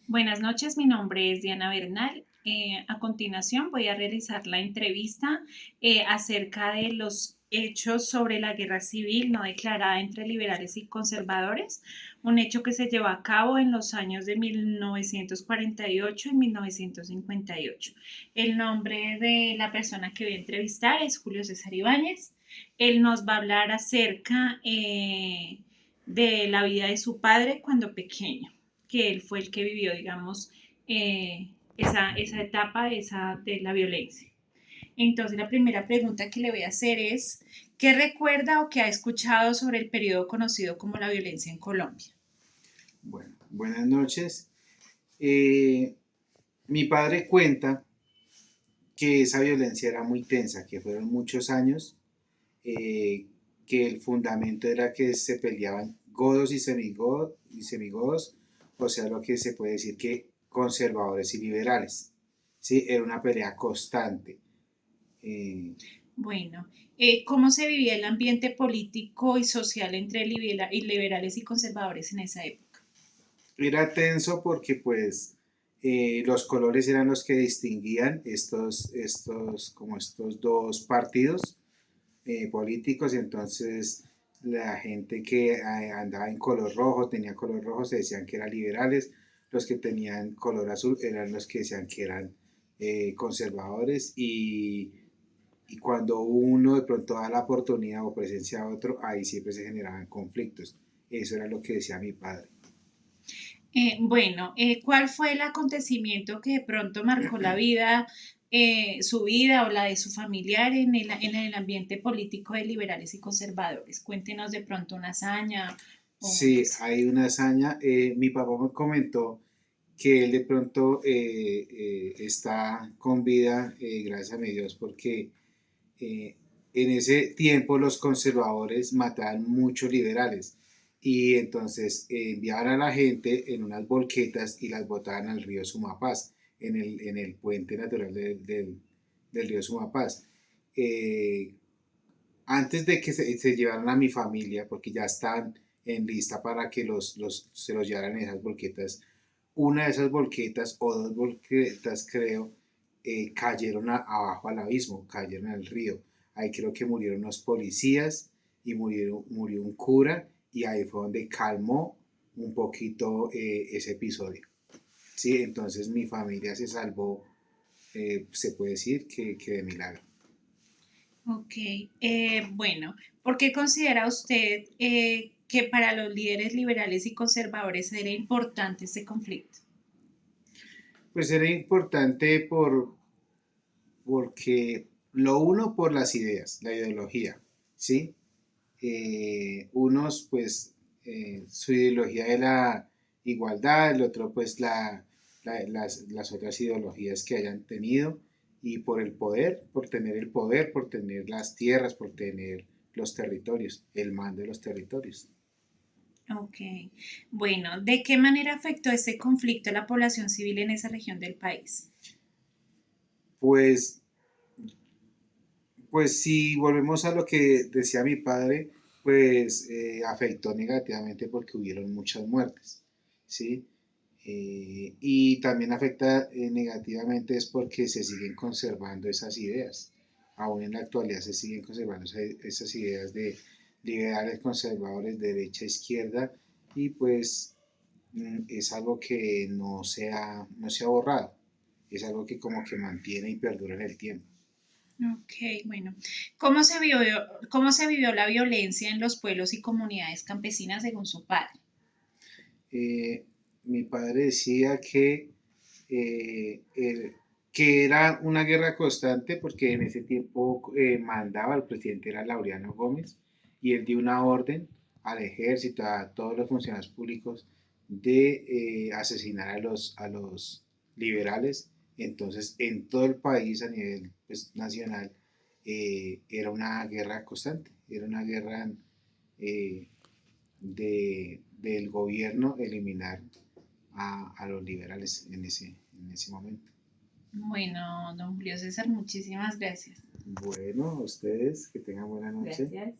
Buenas noches, mi nombre es Diana Bernal. A continuación voy a realizar la entrevista acerca de los hechos sobre la guerra civil no declarada entre liberales y conservadores, un hecho que se llevó a cabo en los años de 1948 y 1958. El nombre de la persona que voy a entrevistar es Julio César Ibáñez. Él nos va a hablar acerca de la vida de su padre cuando pequeño, que él fue el que vivió, digamos, esa etapa de la violencia. Entonces, la primera pregunta que le voy a hacer es, ¿qué recuerda o qué ha escuchado sobre el periodo conocido como la violencia en Colombia? Bueno, buenas noches. Mi padre cuenta que esa violencia era muy tensa, que fueron muchos años, eh, que el fundamento era que se peleaban godos y semigodos, o sea, lo que se puede decir que conservadores y liberales. ¿Sí? Era una pelea constante. Eh, Bueno, ¿cómo se vivía el ambiente político y social entre liberales y conservadores en esa época? Era tenso porque pues los colores eran los que distinguían como estos dos partidos políticos, y entonces la gente que andaba en color rojo, tenía color rojo, se decían que eran liberales, los que tenían color azul eran los que decían que eran conservadores, y cuando uno de pronto da la oportunidad o presencia a otro, ahí siempre se generaban conflictos. Eso era lo que decía mi padre. ¿Cuál fue el acontecimiento que de pronto marcó la vida, su vida o la de su familiar en el ambiente político de liberales y conservadores? Cuéntenos de pronto una hazaña o no Sí, sé. hay una hazaña. Mi papá me comentó que él de pronto está con vida, gracias a mi Dios, porque eh, en ese tiempo los conservadores mataban muchos liberales, y entonces enviaban a la gente en unas volquetas y las botaban al río Sumapaz, en el puente natural del río Sumapaz. Eh, Antes de que se llevaran a mi familia, porque ya estaban en lista para que se los llevaran en esas volquetas, una de esas volquetas o dos volquetas creo, cayeron abajo al abismo, cayeron al río. Ahí creo que murieron los policías y murió un cura, y ahí fue donde calmó un poquito ese episodio. Sí, entonces mi familia se salvó, se puede decir que de milagro. Ok, ¿por qué considera usted que para los líderes liberales y conservadores era importante este conflicto? Pues era importante porque lo uno, por las ideas, la ideología, ¿sí? Unos pues su ideología de la igualdad, el otro pues las otras ideologías que hayan tenido, y por el poder, por tener las tierras, por tener los territorios, el mando de los territorios. Ok, ¿de qué manera afectó este conflicto a la población civil en esa región del país? Pues Pues si volvemos a lo que decía mi padre, pues afectó negativamente porque hubieron muchas muertes, ¿sí? Y también afecta negativamente es porque se siguen conservando esas ideas. Aún en la actualidad se siguen conservando esas ideas de liberales, conservadores, derecha, izquierda, y pues es algo que no se ha borrado, es algo que como que mantiene y perdura en el tiempo. Ok, ¿cómo se vivió la violencia en los pueblos y comunidades campesinas según su padre? eh, Mi padre decía que era una guerra constante porque en ese tiempo mandaba, el presidente era Laureano Gómez, y él dio una orden al ejército, a todos los funcionarios públicos, de asesinar a los liberales. Entonces, en todo el país, a nivel pues, nacional, era una guerra constante, era una guerra eh, del gobierno eliminar a los liberales en ese momento. Bueno, don Julio César, muchísimas gracias. Bueno, ustedes que tengan buena noche. Gracias.